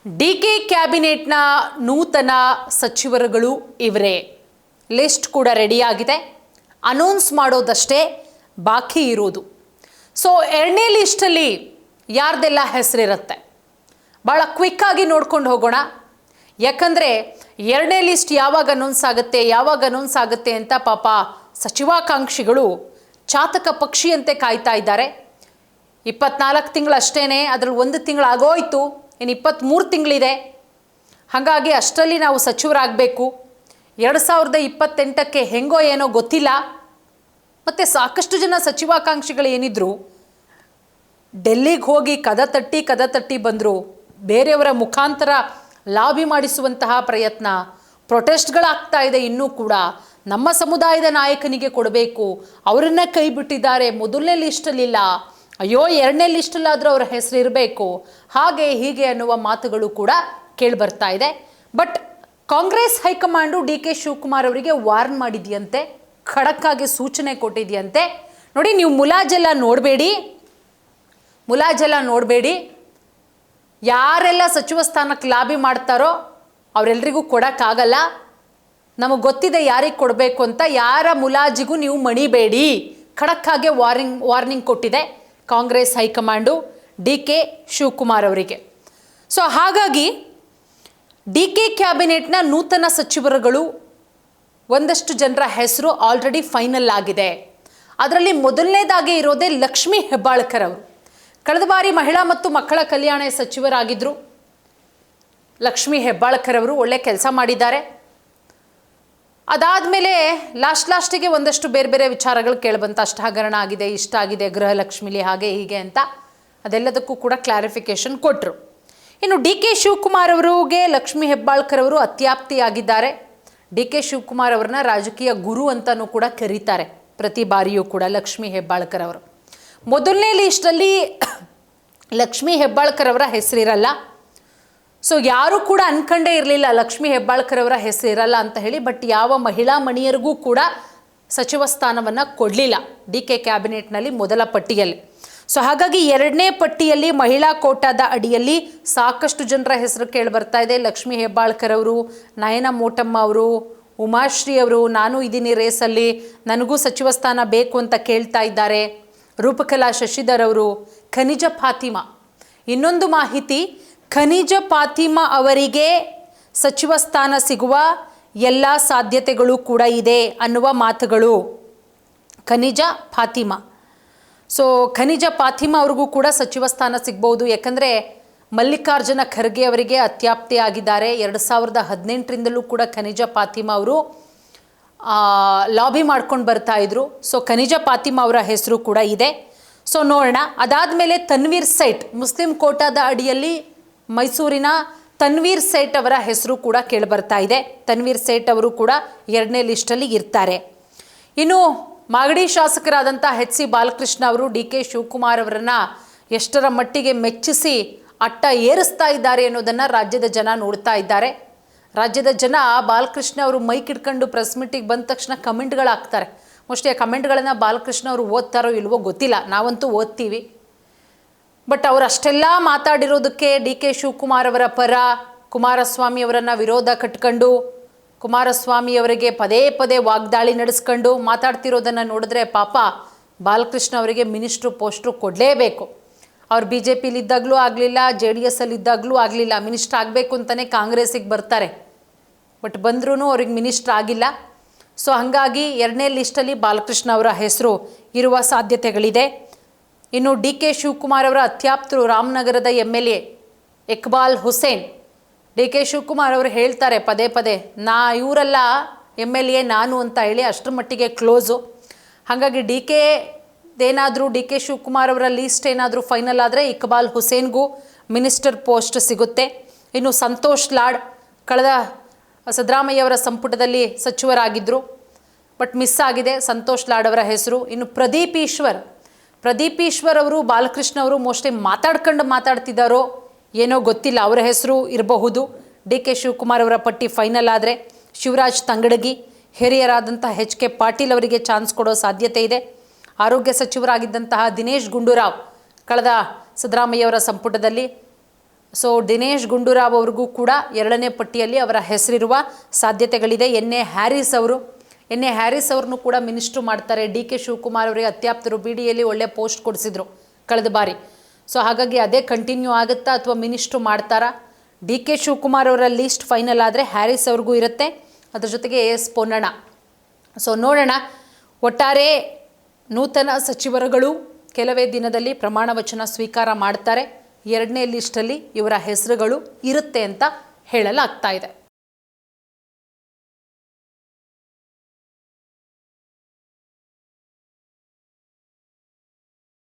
DK ಕ್ಯಾಬಿನೆಟ್ನ ನೂತನ ಸಚಿವರುಗಳು ಇವರೇ. ಲಿಸ್ಟ್ ಕೂಡ ರೆಡಿಯಾಗಿದೆ, ಅನೌನ್ಸ್ ಮಾಡೋದಷ್ಟೇ ಬಾಕಿ ಇರೋದು. ಸೊ ಎರಡನೇ ಲಿಸ್ಟಲ್ಲಿ ಯಾರ್ದೆಲ್ಲ ಹೆಸರಿರುತ್ತೆ ಭಾಳ ಕ್ವಿಕ್ಕಾಗಿ ನೋಡ್ಕೊಂಡು ಹೋಗೋಣ. ಯಾಕಂದರೆ ಎರಡನೇ ಲಿಸ್ಟ್ ಯಾವಾಗ ಅನೌನ್ಸ್ ಆಗುತ್ತೆ ಅಂತ ಪಾಪ ಸಚಿವಾಕಾಂಕ್ಷಿಗಳು ಚಾತಕ ಪಕ್ಷಿಯಂತೆ ಕಾಯ್ತಾ ಇದ್ದಾರೆ. 24 ತಿಂಗಳು ಅಷ್ಟೇ, ಅದರಲ್ಲಿ 1 ತಿಂಗಳು ಆಗೋಯ್ತು, ಇನ್ನು 23 ತಿಂಗಳಿದೆ. ಹಾಗಾಗಿ ಅಷ್ಟರಲ್ಲಿ ನಾವು ಸಚಿವರಾಗಬೇಕು. 2028ಕ್ಕೆ ಹೆಂಗೋ ಏನೋ ಗೊತ್ತಿಲ್ಲ. ಮತ್ತು ಸಾಕಷ್ಟು ಜನ ಸಚಿವಾಕಾಂಕ್ಷಿಗಳು ಏನಿದ್ರು ಡೆಲ್ಲಿಗೆ ಹೋಗಿ ಕದ ತಟ್ಟಿ ಬಂದರು. ಬೇರೆಯವರ ಮುಖಾಂತರ ಲಾಬಿ ಮಾಡಿಸುವಂತಹ ಪ್ರಯತ್ನ, ಪ್ರೊಟೆಸ್ಟ್ಗಳಾಗ್ತಾ ಇದೆ. ಇನ್ನೂ ಕೂಡ ನಮ್ಮ ಸಮುದಾಯದ ನಾಯಕನಿಗೆ ಕೊಡಬೇಕು, ಅವರನ್ನ ಕೈ ಬಿಟ್ಟಿದ್ದಾರೆ, ಮೊದಲನೇ ಲಿಸ್ಟಲ್ಲಿಲ್ಲ, ಅಯ್ಯೋ ಎರಡನೇ ಲಿಸ್ಟಲ್ಲಾದರೂ ಅವರ ಹೆಸರು ಇರಬೇಕು, ಹಾಗೆ ಹೀಗೆ ಅನ್ನುವ ಮಾತುಗಳು ಕೂಡ ಕೇಳಿಬರ್ತಾ ಇದೆ. But Congress high command D K Shivakumar ಅವರಿಗೆ ವಾರ್ನ್ ಮಾಡಿದೆಯಂತೆ, ಖಡಕ್ಕಾಗಿ ಸೂಚನೆ ಕೊಟ್ಟಿದೆಯಂತೆ. ನೋಡಿ, ನೀವು ಮುಲಾಜೆಲ್ಲ ನೋಡಬೇಡಿ. ಯಾರೆಲ್ಲ ಸಚಿವ ಸ್ಥಾನಕ್ಕೆ ಲಾಬಿ ಮಾಡ್ತಾರೋ ಅವರೆಲ್ಲರಿಗೂ ಕೊಡೋಕ್ಕಾಗಲ್ಲ. ನಮಗೆ ಗೊತ್ತಿದೆ ಯಾರಿಗೆ ಕೊಡಬೇಕು ಅಂತ. ಯಾರ ಮುಲಾಜಿಗೂ ನೀವು ಮಣಿಬೇಡಿ, ಖಡಕ್ಕಾಗಿ ವಾರ್ನಿಂಗ್ ಕೊಟ್ಟಿದೆ Congress high command D K Shivakumar ಅವರಿಗೆ. ಸೊ ಹಾಗಾಗಿ ಡಿ ಕೆ ಕ್ಯಾಬಿನೆಟ್ನ ನೂತನ ಸಚಿವರುಗಳು ಒಂದಷ್ಟು ಜನರ ಹೆಸರು ಆಲ್ರೆಡಿ ಫೈನಲ್ ಆಗಿದೆ. ಅದರಲ್ಲಿ ಮೊದಲನೇದಾಗಿ ಇರೋದೇ ಲಕ್ಷ್ಮೀ ಹೆಬ್ಬಾಳ್ಕರ್ ಅವರು. ಕಳೆದ ಬಾರಿ ಮಹಿಳಾ ಮತ್ತು ಮಕ್ಕಳ ಕಲ್ಯಾಣ ಸಚಿವರಾಗಿದ್ದರು ಲಕ್ಷ್ಮೀ ಹೆಬ್ಬಾಳ್ಕರ್ ಅವರು. ಒಳ್ಳೆ ಕೆಲಸ ಮಾಡಿದ್ದಾರೆ. ಅದಾದಮೇಲೆ ಲಾಸ್ಟಿಗೆ ಒಂದಷ್ಟು ಬೇರೆ ವಿಚಾರಗಳು ಕೇಳಿಬಂತ. ಅಷ್ಟ ಹಗರಣ ಆಗಿದೆ, ಇಷ್ಟ ಆಗಿದೆ, ಗೃಹಲಕ್ಷ್ಮಿಲಿ ಹಾಗೆ ಹೀಗೆ ಅಂತ ಅದೆಲ್ಲದಕ್ಕೂ ಕೂಡ ಕ್ಲಾರಿಫಿಕೇಶನ್ ಕೊಟ್ಟರು. ಇನ್ನು ಡಿ ಕೆ ಶಿವಕುಮಾರ್ ಅವರಿಗೆ ಲಕ್ಷ್ಮೀ ಹೆಬ್ಬಾಳ್ಕರ್ ಅವರು ಅತ್ಯಾಪ್ತಿಯಾಗಿದ್ದಾರೆ. ಡಿ ಕೆ ಶಿವಕುಮಾರ್ ಅವರನ್ನ ರಾಜಕೀಯ ಗುರು ಅಂತಲೂ ಕೂಡ ಕರೀತಾರೆ ಪ್ರತಿ ಬಾರಿಯೂ ಕೂಡ ಲಕ್ಷ್ಮೀ ಹೆಬ್ಬಾಳ್ಕರ್ ಅವರು. ಮೊದಲನೇ ಲಿಸ್ಟಲ್ಲಿ ಲಕ್ಷ್ಮೀ ಹೆಬ್ಬಾಳ್ಕರ್ ಅವರ ಹೆಸರಿರಲ್ಲ. ಸೊ ಯಾರೂ ಕೂಡ ಅನ್ಕಂಡೇ ಇರಲಿಲ್ಲ ಲಕ್ಷ್ಮೀ ಹೆಬ್ಬಾಳ್ಕರ್ ಅವರ ಹೆಸರಿರಲ್ಲ ಅಂತ ಹೇಳಿ. ಬಟ್ ಯಾವ ಮಹಿಳಾ ಮಣಿಯರಿಗೂ ಕೂಡ ಸಚಿವ ಸ್ಥಾನವನ್ನು ಕೊಡಲಿಲ್ಲ ಡಿ ಕೆ ಕ್ಯಾಬಿನೆಟ್ನಲ್ಲಿ ಮೊದಲ ಪಟ್ಟಿಯಲ್ಲಿ. ಸೊ ಹಾಗಾಗಿ ಎರಡನೇ ಪಟ್ಟಿಯಲ್ಲಿ ಮಹಿಳಾ ಕೋಟಾದ ಅಡಿಯಲ್ಲಿ ಸಾಕಷ್ಟು ಜನರ ಹೆಸರು ಕೇಳಿಬರ್ತಾ ಇದೆ. ಲಕ್ಷ್ಮೀ ಹೆಬ್ಬಾಳ್ಕರ್ ಅವರು, ನಯನ ಮೋಟಮ್ಮ ಅವರು, ಉಮಾಶ್ರೀ ಅವರು, ನಾನು ಇದ್ದೀನಿ ರೇಸಲ್ಲಿ, ನನಗೂ ಸಚಿವ ಸ್ಥಾನ ಬೇಕು ಅಂತ ಕೇಳ್ತಾ ಇದ್ದಾರೆ. ರೂಪಕಲಾ ಶಶಿಧರ್ ಅವರು, ಖನಿಜ ಫಾತಿಮಾ. ಇನ್ನೊಂದು ಮಾಹಿತಿ, ಖನಿಜ ಫಾತಿಮಾ ಅವರಿಗೆ ಸಚಿವ ಸ್ಥಾನ ಸಿಗುವ ಎಲ್ಲ ಸಾಧ್ಯತೆಗಳು ಕೂಡ ಇದೆ ಅನ್ನುವ ಮಾತುಗಳು. ಖನಿಜ ಫಾತಿಮಾ. ಸೊ ಖನಿಜ ಫಾತಿಮಾ ಅವ್ರಿಗೂ ಕೂಡ ಸಚಿವ ಸ್ಥಾನ ಸಿಗ್ಬೋದು. ಯಾಕಂದರೆ ಮಲ್ಲಿಕಾರ್ಜುನ ಖರ್ಗೆ ಅವರಿಗೆ ಅತ್ಯಾಪ್ತಿ ಆಗಿದ್ದಾರೆ. 2018ರಿಂದಲೂ ಕೂಡ ಖನಿಜ ಫಾತಿಮಾ ಅವರು ಲಾಬಿ ಮಾಡ್ಕೊಂಡು ಬರ್ತಾ ಇದ್ರು. ಸೊ ಖನಿಜ ಫಾತಿಮಾ ಅವರ ಹೆಸರು ಕೂಡ ಇದೆ. ಸೊ ನೋಡೋಣ. ಅದಾದಮೇಲೆ ತನ್ವೀರ್ ಸೇಠ್, ಮುಸ್ಲಿಂ ಕೋಟಾದ ಅಡಿಯಲ್ಲಿ ಮೈಸೂರಿನ ತನ್ವೀರ್ ಸೇಠ್ ಅವರ ಹೆಸರು ಕೂಡ ಕೇಳಿಬರ್ತಾ ಇದೆ. ತನ್ವೀರ್ ಸೇಠ್ ಅವರು ಕೂಡ ಎರಡನೇ ಲಿಸ್ಟಲ್ಲಿ ಇರ್ತಾರೆ. ಇನ್ನು ಮಾಗಡಿ ಶಾಸಕರಾದಂಥ ಎಚ್ ಸಿ ಬಾಲಕೃಷ್ಣ ಅವರು ಡಿ ಕೆ ಶಿವಕುಮಾರ್ ಅವರನ್ನು ಎಷ್ಟರ ಮಟ್ಟಿಗೆ ಮೆಚ್ಚಿಸಿ ಅಟ್ಟ ಏರಿಸ್ತಾ ಇದ್ದಾರೆ ಅನ್ನೋದನ್ನು ರಾಜ್ಯದ ಜನ ನೋಡ್ತಾ ಇದ್ದಾರೆ. ರಾಜ್ಯದ ಜನ ಬಾಲಕೃಷ್ಣ ಅವರು ಮೈಕ್ ಹಿಡ್ಕೊಂಡು ಪ್ರೆಸ್ ಮೀಟಿಗೆ ಬಂದ ತಕ್ಷಣ ಕಮೆಂಟ್ಗಳು ಹಾಕ್ತಾರೆ. ಮೋಸ್ಟ್ಲಿ ಆ ಕಮೆಂಟ್ಗಳನ್ನು ಬಾಲಕೃಷ್ಣ ಅವರು ಓದ್ತಾರೋ ಇಲ್ವೋ ಗೊತ್ತಿಲ್ಲ, ನಾವಂತೂ ಓದ್ತೀವಿ. ಬಟ್ ಅವರು ಅಷ್ಟೆಲ್ಲ ಮಾತಾಡಿರೋದಕ್ಕೆ ಡಿ ಕೆ ಶಿವಕುಮಾರ್ ಅವರ ಪರ ಕುಮಾರಸ್ವಾಮಿ ಅವರನ್ನು ವಿರೋಧ ಕಟ್ಕೊಂಡು ಕುಮಾರಸ್ವಾಮಿ ಅವರಿಗೆ ಪದೇ ವಾಗ್ದಾಳಿ ನಡೆಸ್ಕೊಂಡು ಮಾತಾಡ್ತಿರೋದನ್ನು ನೋಡಿದ್ರೆ ಪಾಪ ಬಾಲಕೃಷ್ಣ ಅವರಿಗೆ ಮಿನಿಸ್ಟ್ರು ಪೋಸ್ಟ್ರು ಕೊಡಲೇಬೇಕು. ಅವ್ರು ಬಿ ಜೆ ಪಿಲಿದ್ದಾಗಲೂ ಆಗಲಿಲ್ಲ, JDS ಇದ್ದಾಗಲೂ ಆಗಲಿಲ್ಲ. ಮಿನಿಸ್ಟ್ರ್ ಆಗಬೇಕು ಅಂತಲೇ ಕಾಂಗ್ರೆಸ್ಸಿಗೆ ಬರ್ತಾರೆ. ಬಟ್ ಬಂದ್ರೂ ಅವ್ರಿಗೆ ಮಿನಿಸ್ಟ್ರ್ ಆಗಿಲ್ಲ. ಸೊ ಹಾಗಾಗಿ ಎರಡನೇ ಲಿಸ್ಟಲ್ಲಿ ಬಾಲಕೃಷ್ಣ ಅವರ ಹೆಸರು ಇರುವ ಸಾಧ್ಯತೆಗಳಿದೆ. ಇನ್ನು ಡಿ ಕೆ ಶಿವಕುಮಾರ್ ಅವರ ಅತ್ಯಾಪ್ತರು ರಾಮನಗರದ MLA Iqbal Hussain. D K Shivakumar ಅವರು ಹೇಳ್ತಾರೆ ಪದೇ ಇವರೆಲ್ಲ MLA ನಾನು ಅಂತ ಹೇಳಿ, ಅಷ್ಟರ ಮಟ್ಟಿಗೆ ಕ್ಲೋಸು. ಹಾಗಾಗಿ ಡಿ ಕೆ ಶಿವಕುಮಾರ್ ಅವರ ಲೀಸ್ಟ್ ಏನಾದರೂ ಫೈನಲ್ ಆದರೆ ಇಕ್ಬಾಲ್ ಹುಸೇನ್ಗೂ ಮಿನಿಸ್ಟರ್ ಪೋಸ್ಟ್ ಸಿಗುತ್ತೆ. ಇನ್ನು ಸಂತೋಷ್ ಲಾಡ್ ಕಳೆದ ಸಿದ್ದರಾಮಯ್ಯ ಅವರ ಸಂಪುಟದಲ್ಲಿ ಸಚಿವರಾಗಿದ್ದರು, ಬಟ್ ಮಿಸ್ ಆಗಿದೆ ಸಂತೋಷ್ ಲಾಡ್ ಅವರ ಹೆಸರು. ಇನ್ನು ಪ್ರದೀಪ್ ಈಶ್ವರ್ ಅವರು ಬಾಲಕೃಷ್ಣ ಅವರು ಮೋಸ್ಟ್ಲಿ ಮಾತಾಡ್ತಿದ್ದಾರೋ ಏನೋ ಗೊತ್ತಿಲ್ಲ, ಅವರ ಹೆಸರು ಇರಬಹುದು. ಡಿ ಕೆ ಶಿವಕುಮಾರ್ ಅವರ ಪಟ್ಟಿ ಫೈನಲ್ ಆದರೆ ಶಿವರಾಜ್ ತಂಗಡಗಿ, ಹಿರಿಯರಾದಂಥ HK ಪಾಟೀಲ್ ಅವರಿಗೆ ಚಾನ್ಸ್ ಕೊಡೋ ಸಾಧ್ಯತೆ ಇದೆ. ಆರೋಗ್ಯ ಸಚಿವರಾಗಿದ್ದಂತಹ ದಿನೇಶ್ ಗುಂಡೂರಾವ್ ಕಳೆದ ಸಿದ್ದರಾಮಯ್ಯವರ ಸಂಪುಟದಲ್ಲಿ ಸೊ ದಿನೇಶ್ ಗುಂಡೂರಾವ್ ಅವ್ರಿಗೂ ಕೂಡ 2ನೇ ಪಟ್ಟಿಯಲ್ಲಿ ಅವರ ಹೆಸರಿರುವ ಸಾಧ್ಯತೆಗಳಿದೆ. ಎನ್ ಎ ಹ್ಯಾರಿಸ್ ಅವ್ರನ್ನೂ ಕೂಡ ಮಿನಿಸ್ಟ್ರು ಮಾಡ್ತಾರೆ. ಡಿ ಕೆ ಶಿವಕುಮಾರ್ ಅವರಿಗೆ ಅತ್ಯಾಪ್ತರು BDAಯಲ್ಲಿ ಒಳ್ಳೆ ಪೋಸ್ಟ್ ಕೊಡಿಸಿದ್ರು ಕಳೆದ ಬಾರಿ. ಸೊ ಹಾಗಾಗಿ ಅದೇ ಕಂಟಿನ್ಯೂ ಆಗುತ್ತಾ ಅಥವಾ ಮಿನಿಸ್ಟ್ರು ಮಾಡ್ತಾರಾ? ಡಿ ಕೆ ಶಿವಕುಮಾರ್ ಅವರ ಲೀಸ್ಟ್ ಫೈನಲ್ ಆದರೆ ಹ್ಯಾರಿಸ್ ಅವ್ರಿಗೂ ಇರುತ್ತೆ, ಅದ್ರ ಜೊತೆಗೆ ಎಸ್ ಪೊನ್ನಣ್ಣ. ಸೊ ನೋಡೋಣ. ಒಟ್ಟಾರೆ ನೂತನ ಸಚಿವರುಗಳು ಕೆಲವೇ ದಿನದಲ್ಲಿ ಪ್ರಮಾಣ ವಚನ ಸ್ವೀಕಾರ ಮಾಡ್ತಾರೆ. 2ನೇ ಲಿಸ್ಟಲ್ಲಿ ಇವರ ಹೆಸರುಗಳು ಇರುತ್ತೆ ಅಂತ ಹೇಳಲಾಗ್ತಾ ಇದೆ.